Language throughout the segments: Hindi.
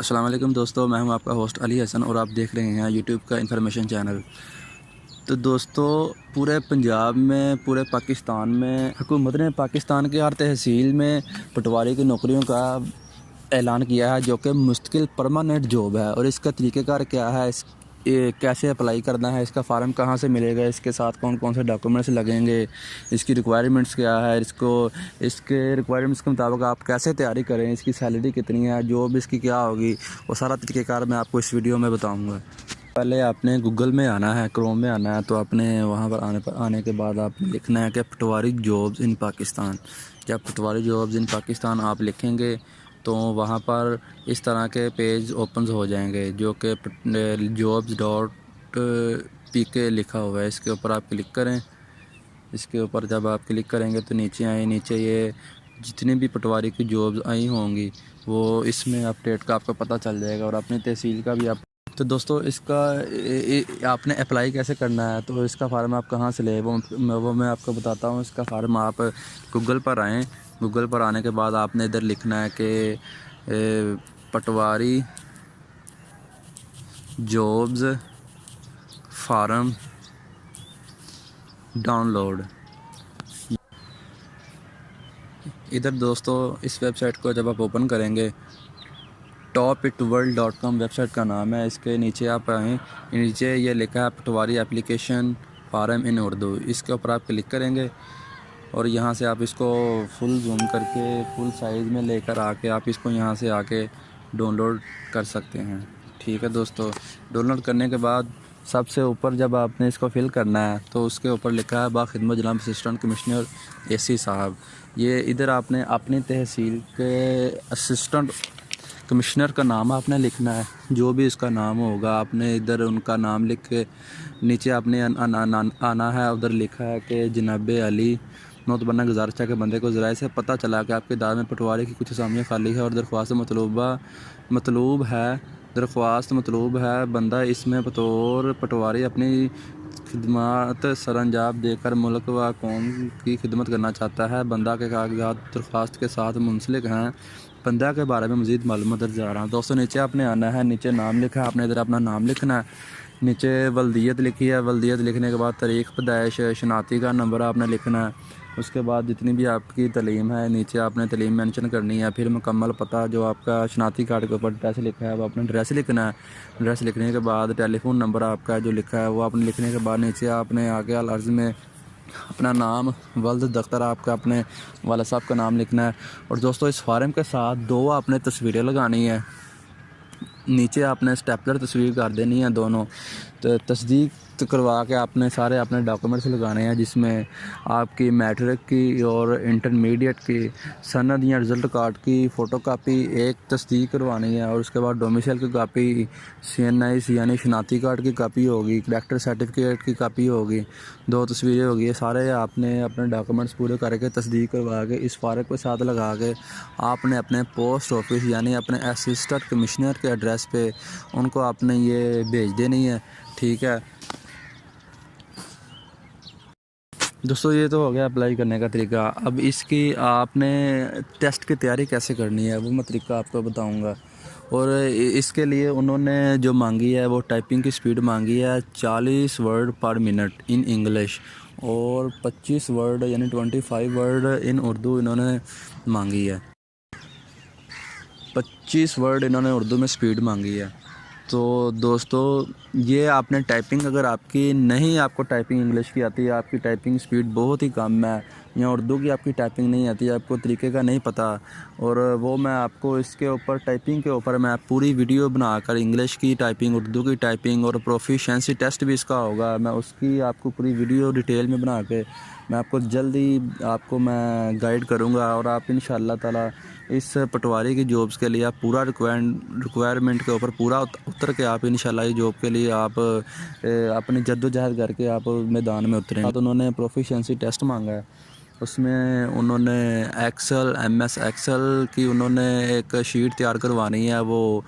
अस्सलाम वालेकुम दोस्तों, मैं हूं आपका होस्ट अली हसन और आप देख रहे हैं यूट्यूब का इन्फॉर्मेशन चैनल। तो दोस्तों, पूरे पंजाब में, पूरे पाकिस्तान में हुकूमत ने पाकिस्तान की हर तहसील में पटवारी की नौकरियों का ऐलान किया है, जो कि मुस्तकिल परमानेंट जॉब है। और इसका तरीक़ेकार क्या है, ये कैसे अप्लाई करना है, इसका फ़ार्म कहाँ से मिलेगा, इसके साथ कौन कौन से डॉक्यूमेंट्स लगेंगे, इसकी रिक्वायरमेंट्स क्या है, इसके रिक्वायरमेंट्स के मुताबिक आप कैसे तैयारी करें, इसकी सैलरी कितनी है, जॉब इसकी क्या होगी, वो सारा तरीक़ेकार मैं आपको इस वीडियो में बताऊँगा। पहले आपने गूगल में आना है, क्रोम में आना है। तो आपने वहाँ पर आने के बाद आपने लिखना है कि पटवारी जॉब्स इन पाकिस्तान। जब पटवारी जॉब्स इन पाकिस्तान आप लिखेंगे तो वहाँ पर इस तरह के पेज ओपन हो जाएंगे, जो कि jobs.pk लिखा हुआ है। इसके ऊपर आप क्लिक करें। इसके ऊपर जब आप क्लिक करेंगे तो नीचे आए, नीचे ये जितनी भी पटवारी की जॉब्स आई होंगी वो इसमें अपडेट का आपको पता चल जाएगा, और अपनी तहसील का भी आप। तो दोस्तों, इसका आपने अप्लाई कैसे करना है, तो इसका फार्म आप कहाँ से ले, वो मैं आपको बताता हूँ। इसका फार्म आप गूगल पर आएँ। गूगल पर आने के बाद आपने इधर लिखना है कि पटवारी जॉब्स फार्म डाउनलोड। इधर दोस्तों, इस वेबसाइट को जब आप ओपन करेंगे, topitworld.com वेबसाइट का नाम है। इसके नीचे आप आएँ, नीचे ये लिखा है पटवारी एप्लीकेशन फार्म इन उर्दू। इसके ऊपर आप क्लिक करेंगे और यहाँ से आप इसको फुल जूम करके फुल साइज़ में लेकर आके आप इसको यहाँ से आके डाउनलोड कर सकते हैं। ठीक है दोस्तों, डाउनलोड करने के बाद सबसे ऊपर जब आपने इसको फिल करना है तो उसके ऊपर लिखा है बाखिदमत जनाब असिस्टेंट कमिश्नर एसी साहब। ये इधर आपने अपनी तहसील के असिस्टेंट कमिश्नर का नाम आपने लिखना है, जो भी इसका नाम होगा आपने इधर उनका नाम लिख के नीचे आपने आना है। उधर लिखा है कि जनाब अली नोतबन्ना गुजारिश है कि बंदे को ज़राए से पता चला कि आपके दायरे में पटवारी की कुछ असामियाँ खाली है और दरख्वास्त मतलूब है। बंदा इसमें बतौर पटवारी अपनी खिदमत सरअंजाम देकर मुल्क व कौम की खिदमत करना चाहता है। बंदा के कागजात दरख्वास्त के साथ मुंसलिक हैं। बंदा के बारे में मज़ीद मालूमात दर्ज आ रहा है। दोस्तों, नीचे आपने आना है, नीचे नाम लिखा है, आपने इधर अपना नाम लिखना है। नीचे वल्दियत लिखी है, वल्दियत लिखने के बाद तारीख़ पैदाइश, शनाती का नंबर आपने लिखना है। उसके बाद जितनी भी आपकी तलीम है नीचे आपने तलीम मेंशन करनी है। फिर मुकम्मल पता जो आपका शनाती कार्ड के ऊपर एड्रेस लिखा है वो आपने एड्रेस लिखना है। एड्रेस लिखने के बाद टेलीफोन नंबर आपका जो लिखा है वो आपने लिखने के बाद नीचे आपने आगे अर्ज़ में अपना नाम, वल्द दफ्तर आपका अपने वाला साहब का नाम लिखना है। और दोस्तों, इस फार्म के साथ दो आपने तस्वीरें लगानी है। नीचे आपने स्टेपलर तस्वीर कर देनी है दोनों। तो तस्दीक करवा के आपने सारे अपने डॉक्यूमेंट्स लगाने हैं, जिसमें आपकी मैट्रिक की और इंटरमीडिएट की सनद या रिज़ल्ट कार्ड की फ़ोटोकॉपी एक तस्दीक करवानी है। और उसके बाद डोमिसाइल की कापी, CNIC यानी शनाती कार्ड की कापी होगी, करेक्टर सर्टिफिकेट की कापी होगी, दो तस्वीरें होगी। ये सारे आपने अपने डॉक्यूमेंट्स पूरे करके तस्दीक करवा के इस फारग के साथ लगा के आपने अपने पोस्ट ऑफिस यानी अपने असिस्टेंट कमिश्नर के एड्रेस पे उनको आपने ये भेज देनी है। ठीक है दोस्तों, ये तो हो गया अप्लाई करने का तरीका। अब इसकी आपने टेस्ट की तैयारी कैसे करनी है वो मैं तरीका आपको बताऊंगा। और इसके लिए उन्होंने जो मांगी है वो टाइपिंग की स्पीड मांगी है 40 वर्ड पर मिनट इन इंग्लिश और 25 वर्ड यानी 25 वर्ड इन उर्दू इन्होंने मांगी है। 25 वर्ड इन्होंने उर्दू में स्पीड मांगी है। तो दोस्तों, ये आपने टाइपिंग अगर आपको टाइपिंग इंग्लिश की आती है, आपकी टाइपिंग स्पीड बहुत ही कम है, या उर्दू की आपकी टाइपिंग नहीं आती है, आपको तरीके का नहीं पता, और वो मैं आपको इसके ऊपर टाइपिंग के ऊपर मैं पूरी वीडियो बनाकर इंग्लिश की टाइपिंग, उर्दू की टाइपिंग और प्रोफिशिएंसी टेस्ट भी इसका होगा, मैं उसकी आपको पूरी वीडियो डिटेल में बना के मैं आपको जल्दी आपको मैं गाइड करूँगा। और आप इंशाअल्लाह ताला इस पटवारी की जॉब्स के लिए आप पूरा रिक्वायरमेंट के ऊपर पूरा उतर के आप इंशाल्लाह ये जॉब के लिए आप अपनी जद्दोजहद करके आप मैदान में उतरें। तो उन्होंने प्रोफिशिएंसी टेस्ट मांगा है, उसमें उन्होंने MS एक्सेल की उन्होंने एक शीट तैयार करवानी है। वो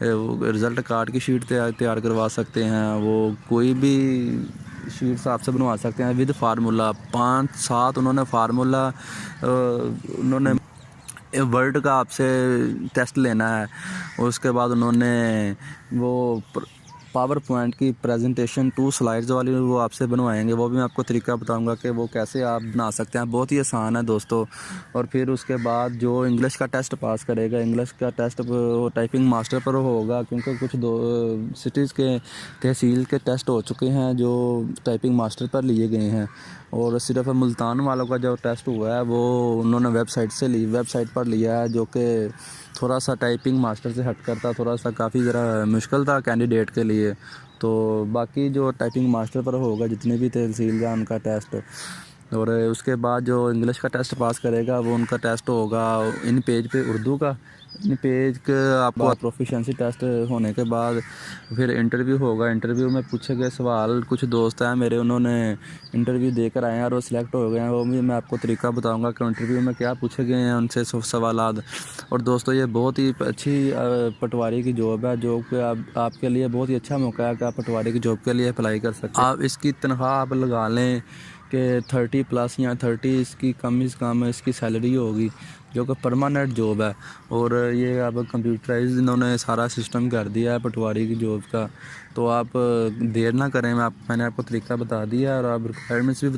रिज़ल्ट कार्ड की शीट तैयार करवा सकते हैं, वो कोई भी शीट्स आपसे बनवा सकते हैं विद फार्मूला 5-7 उन्होंने फार्मूला उन्होंने वर्ड का आपसे टेस्ट लेना है। उसके बाद उन्होंने वो पावर पॉइंट की प्रेजेंटेशन 2 स्लाइड्स वाली वो आपसे बनवाएंगे। वो भी मैं आपको तरीका बताऊंगा कि वो कैसे आप बना सकते हैं, बहुत ही आसान है दोस्तों। और फिर उसके बाद जो इंग्लिश का टेस्ट पास करेगा, इंग्लिश का टेस्ट वो टाइपिंग मास्टर पर होगा, क्योंकि कुछ दो सिटीज़ के तहसील के टेस्ट हो चुके हैं जो टाइपिंग मास्टर पर लिए गए हैं। और सिर्फ मुल्तान वालों का जो टेस्ट हुआ है वो उन्होंने वेबसाइट पर लिया है, जो कि थोड़ा सा टाइपिंग मास्टर से हट करता, थोड़ा सा काफ़ी ज़रा मुश्किल था कैंडिडेट के लिए। तो बाकी जो टाइपिंग मास्टर पर होगा जितने भी तहसील का उनका टेस्ट, और उसके बाद जो इंग्लिश का टेस्ट पास करेगा वो उनका टेस्ट होगा इन पेज पे उर्दू का। इन पेज का आपको प्रोफिशेंसी टेस्ट होने के बाद फिर इंटरव्यू होगा। इंटरव्यू में पूछे गए सवाल, कुछ दोस्त हैं मेरे उन्होंने इंटरव्यू देकर आए हैं और वो सिलेक्ट हो गए हैं, वो भी मैं आपको तरीका बताऊंगा कि इंटरव्यू में क्या पूछे गए हैं उनसे सवालात। और दोस्तों ये बहुत ही अच्छी पटवारी की जॉब है, जो कि आपके लिए बहुत ही अच्छा मौका है कि आप पटवारी की जॉब के लिए अप्लाई कर सकते हैं। आप इसकी तनख्वाह आप लगा लें कि 30+ या 30 इसकी कम से कम इसकी सैलरी होगी, जो कि परमानेंट जॉब है। और ये अब कंप्यूटराइज इन्होंने सारा सिस्टम कर दिया है पटवारी की जॉब का। तो आप देर ना करें, मैंने आपको तरीका बता दिया और आप रिक्वायरमेंट्स भी